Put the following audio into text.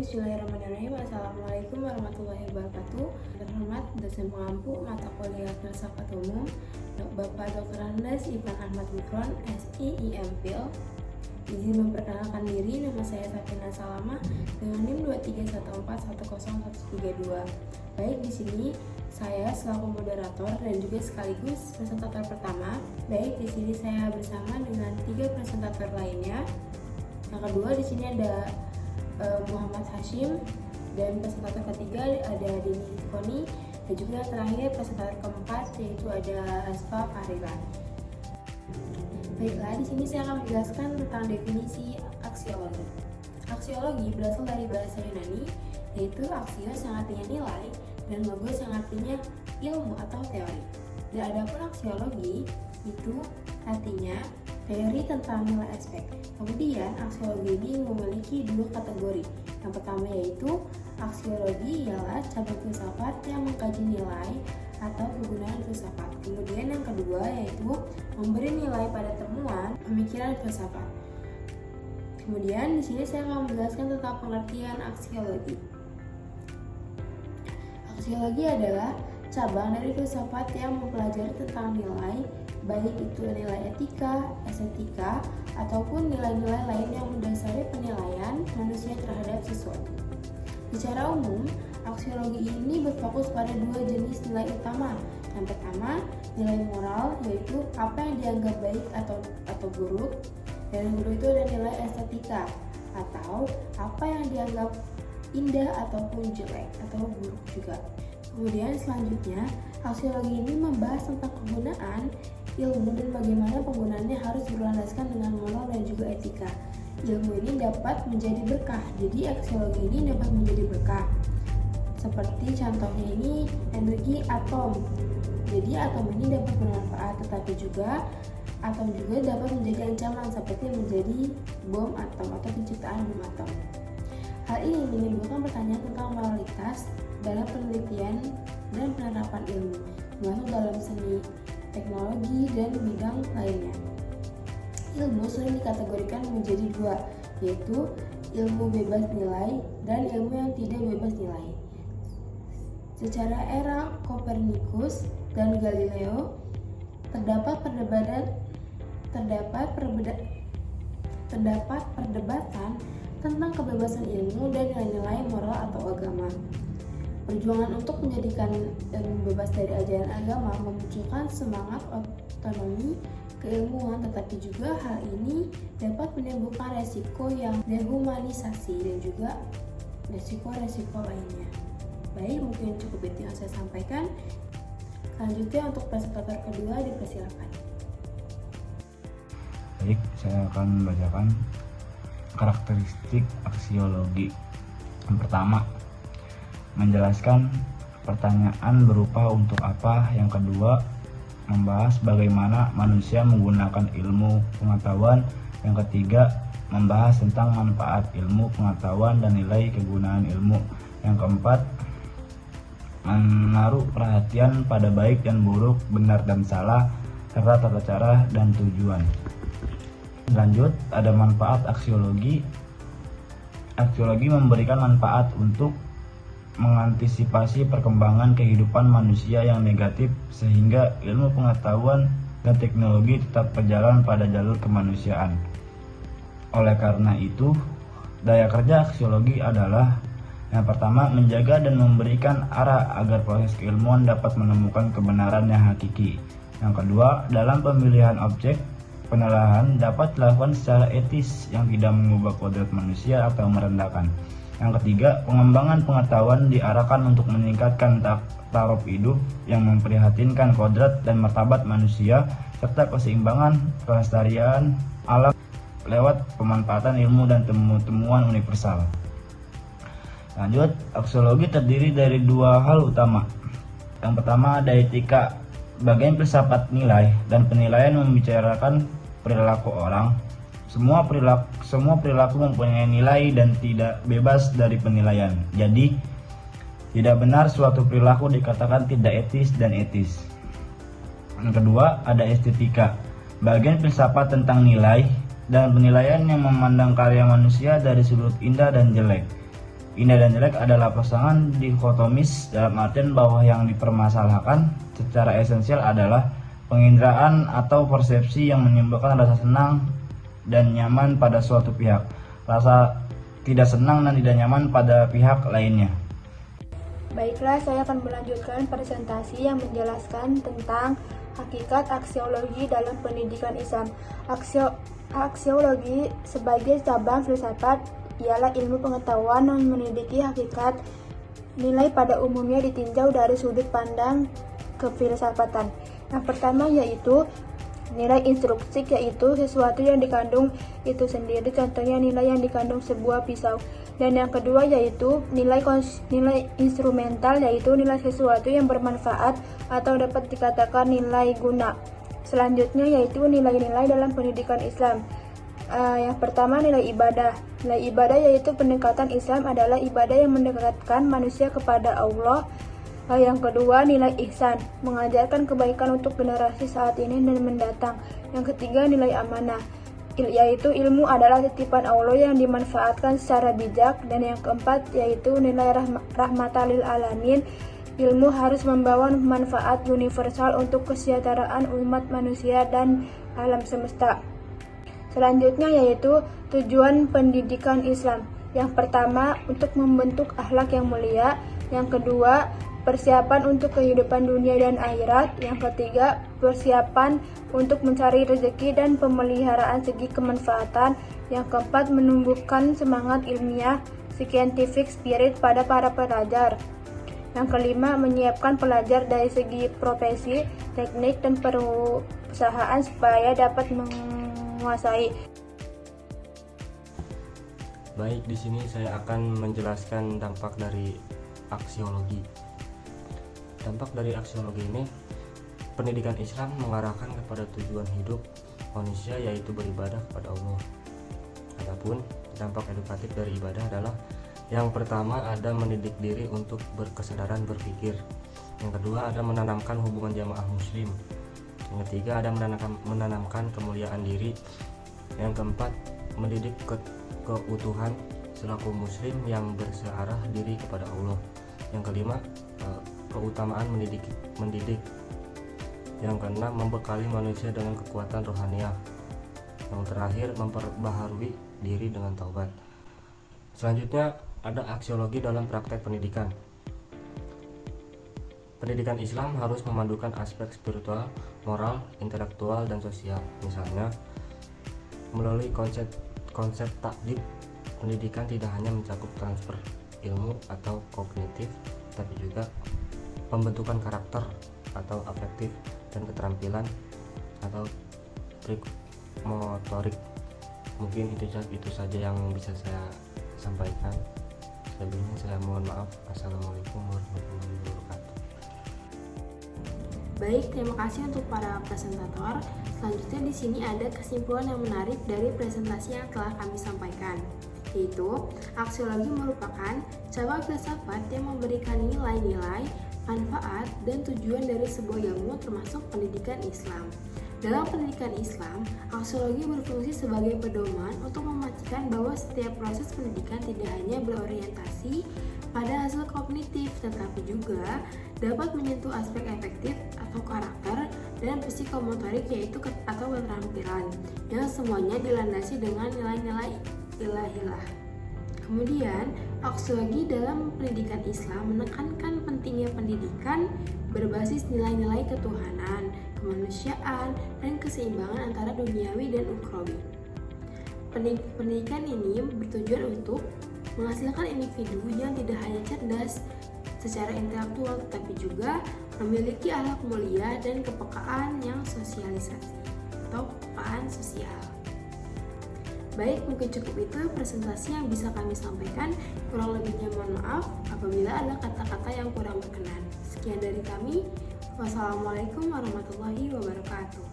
Bismillahirrahmanirrahim. Assalamualaikum warahmatullahi wabarakatuh. Terhormat dosen pengampu mata kuliah filsafat umum Bapak Dr. Andes Ivan Ahmad Mikron, SI IMPIL. Izin memperkenalkan diri, nama saya Safina Salama dengan NIM 231410132. Baik, di sini saya selaku moderator dan juga sekaligus presentator pertama. Baik, di sini saya bersama dengan 3 presentator lainnya. Yang kedua di sini ada Muhammad Hashim, dan presentator ketiga ada Dini Koni, dan juga yang terakhir presentator keempat yaitu ada Asfa Farila. Baiklah, di sini saya akan menjelaskan tentang definisi aksiologi. Aksiologi berasal dari bahasa Yunani, yaitu aksios yang artinya nilai dan logos yang artinya ilmu atau teori. Dan adapun aksiologi itu artinya teori tentang nilai aspek. Kemudian aksiologi ini memiliki 2 kategori. Yang pertama yaitu aksiologi ialah cabang filsafat yang mengkaji nilai atau kegunaan filsafat. Kemudian yang kedua yaitu memberi nilai pada temuan pemikiran filsafat. Kemudian di sini saya akan menjelaskan tentang pengertian aksiologi. Aksiologi adalah cabang dari filsafat yang mempelajari tentang nilai, baik itu nilai etika, estetika, ataupun nilai-nilai lain yang mendasari penilaian manusia terhadap sesuatu. Secara umum, aksiologi ini berfokus pada 2 jenis nilai utama. Yang pertama, nilai moral, yaitu apa yang dianggap baik atau buruk. Dan yang kedua itu ada nilai estetika, atau apa yang dianggap indah ataupun jelek atau buruk juga. Kemudian selanjutnya, aksiologi ini membahas tentang kegunaan ilmu dan bagaimana penggunaannya harus berlandaskan dengan moral dan juga etika. Ilmu ini dapat menjadi berkah, jadi aksiologi ini dapat menjadi berkah. Seperti contohnya ini energi atom. Jadi atom ini dapat bermanfaat, tetapi juga atom juga dapat menjadi ancaman seperti menjadi bom atom atau penciptaan bom atom. Hal ini menimbulkan pertanyaan tentang moralitas dalam penelitian dan penerapan ilmu, termasuk dalam seni, teknologi, dan bidang lainnya. Ilmu sering dikategorikan menjadi 2, yaitu ilmu bebas nilai dan ilmu yang tidak bebas nilai. Secara era Kopernikus dan Galileo, terdapat perdebatan tentang kebebasan ilmu dan nilai-nilai moral atau agama. Perjuangan untuk menjadikan ilmu bebas dari ajaran agama memunculkan semangat otonomi keilmuan, tetapi juga hal ini dapat menimbulkan resiko yang dehumanisasi dan juga resiko-resiko lainnya. Baik, mungkin cukup itu yang saya sampaikan. Selanjutnya untuk presentator kedua dipersilakan. Baik, saya akan membacakan karakteristik aksiologi. Yang pertama, menjelaskan pertanyaan berupa untuk apa. Yang kedua, membahas bagaimana manusia menggunakan ilmu pengetahuan. Yang ketiga, membahas tentang manfaat ilmu pengetahuan dan nilai kegunaan ilmu. Yang keempat, menaruh perhatian pada baik dan buruk, benar dan salah, serta tata cara dan tujuan. Lanjut, ada manfaat aksiologi. Aksiologi memberikan manfaat untuk mengantisipasi perkembangan kehidupan manusia yang negatif sehingga ilmu pengetahuan dan teknologi tetap berjalan pada jalur kemanusiaan. Oleh karena itu, daya kerja aksiologi adalah yang pertama, menjaga dan memberikan arah agar proses keilmuan dapat menemukan kebenaran yang hakiki. Yang kedua, dalam pemilihan objek penelaahan dapat dilakukan secara etis yang tidak mengubah kodrat manusia atau merendahkan. Yang ketiga, pengembangan pengetahuan diarahkan untuk meningkatkan taraf hidup yang memprihatinkan kodrat dan martabat manusia serta keseimbangan kelestarian alam lewat pemanfaatan ilmu dan temuan universal. Lanjut, aksiologi terdiri dari 2 hal utama. Yang pertama ada etika. Bagian filsafat nilai dan penilaian membicarakan perilaku orang. Semua perilaku mempunyai nilai dan tidak bebas dari penilaian. Jadi, tidak benar suatu perilaku dikatakan tidak etis dan etis. Yang kedua, ada estetika. Bagian filsafat tentang nilai dan penilaian yang memandang karya manusia dari sudut indah dan jelek. Indah dan jelek adalah pasangan dikotomis dalam artian bahwa yang dipermasalahkan secara esensial adalah penginderaan atau persepsi yang menimbulkan rasa senang dan nyaman pada suatu pihak, rasa tidak senang dan tidak nyaman pada pihak lainnya. Baiklah, saya akan melanjutkan presentasi yang menjelaskan tentang hakikat aksiologi dalam pendidikan Islam. Aksiologi sebagai cabang filsafat ialah ilmu pengetahuan yang menyelidiki hakikat nilai pada umumnya ditinjau dari sudut pandang kefilsafatan. Yang pertama yaitu nilai instruksik, yaitu sesuatu yang dikandung itu sendiri, contohnya nilai yang dikandung sebuah pisau. Dan yang kedua yaitu nilai instrumental, yaitu nilai sesuatu yang bermanfaat atau dapat dikatakan nilai guna. Selanjutnya yaitu nilai-nilai dalam pendidikan Islam. Yang pertama nilai ibadah. Nilai ibadah yaitu pendekatan Islam adalah ibadah yang mendekatkan manusia kepada Allah. Yang kedua nilai ihsan, mengajarkan kebaikan untuk generasi saat ini dan mendatang. Yang ketiga nilai amanah, yaitu ilmu adalah titipan Allah yang dimanfaatkan secara bijak. Dan yang keempat yaitu nilai rahmatan lil alamin, ilmu harus membawa manfaat universal untuk kesejahteraan umat manusia dan alam semesta. Selanjutnya yaitu tujuan pendidikan Islam. Yang pertama untuk membentuk akhlak yang mulia. Yang kedua persiapan untuk kehidupan dunia dan akhirat. Yang ketiga persiapan untuk mencari rezeki dan pemeliharaan segi kemanfaatan. Yang keempat menumbuhkan semangat ilmiah, scientific spirit pada para pelajar. Yang kelima menyiapkan pelajar dari segi profesi, teknik, dan perusahaan supaya dapat menguasai. Baik, di sini saya akan menjelaskan dampak dari aksiologi. Dampak dari aksiologi ini, pendidikan Islam mengarahkan kepada tujuan hidup manusia, yaitu beribadah kepada Allah. Adapun dampak edukatif dari ibadah adalah yang pertama ada mendidik diri untuk berkesadaran berpikir. Yang kedua ada menanamkan hubungan jamaah muslim. Yang ketiga ada menanamkan kemuliaan diri. Yang keempat mendidik keutuhan selaku muslim yang bersearah diri kepada Allah. Yang kelima keutamaan mendidik. Yang keenam membekali manusia dengan kekuatan rohaniah. Yang terakhir memperbaharui diri dengan taubat. Selanjutnya ada aksiologi dalam praktek pendidikan. Pendidikan Islam harus memandukan aspek spiritual, moral, intelektual, dan sosial. Misalnya, melalui konsep takdib, pendidikan tidak hanya mencakup transfer ilmu atau kognitif, tapi juga pembentukan karakter atau afektif dan keterampilan atau trik motorik. Mungkin itu saja yang bisa saya sampaikan. Sebelumnya saya mohon maaf. Assalamualaikum warahmatullahi wabarakatuh. Baik, terima kasih untuk para presentator. Selanjutnya di sini ada kesimpulan yang menarik dari presentasi yang telah kami sampaikan, yaitu aksiologi merupakan cabang filsafat yang memberikan nilai-nilai, manfaat, dan tujuan dari sebuah ilmu termasuk pendidikan Islam. Dalam pendidikan Islam, aksiologi berfungsi sebagai pedoman untuk memastikan bahwa setiap proses pendidikan tidak hanya berorientasi pada hasil kognitif, tetapi juga dapat menyentuh aspek efektif atau karakter dan psikomotorik, yaitu atau keterampilan, yang semuanya dilandasi dengan nilai-nilai ilahiyah. Kemudian, aksiologi dalam pendidikan Islam menekankan pentingnya pendidikan berbasis nilai-nilai ketuhanan, kemanusiaan, dan keseimbangan antara duniawi dan ukhrawi. Pendidikan ini bertujuan untuk menghasilkan individu yang tidak hanya cerdas secara intelektual, tetapi juga memiliki akhlak mulia dan kepekaan yang sosialisasi atau kepekaan sosial. Baik, mungkin cukup itu presentasi yang bisa kami sampaikan. Kurang lebihnya mohon maaf apabila ada kata-kata yang kurang berkenan. Sekian dari kami. Wassalamualaikum warahmatullahi wabarakatuh.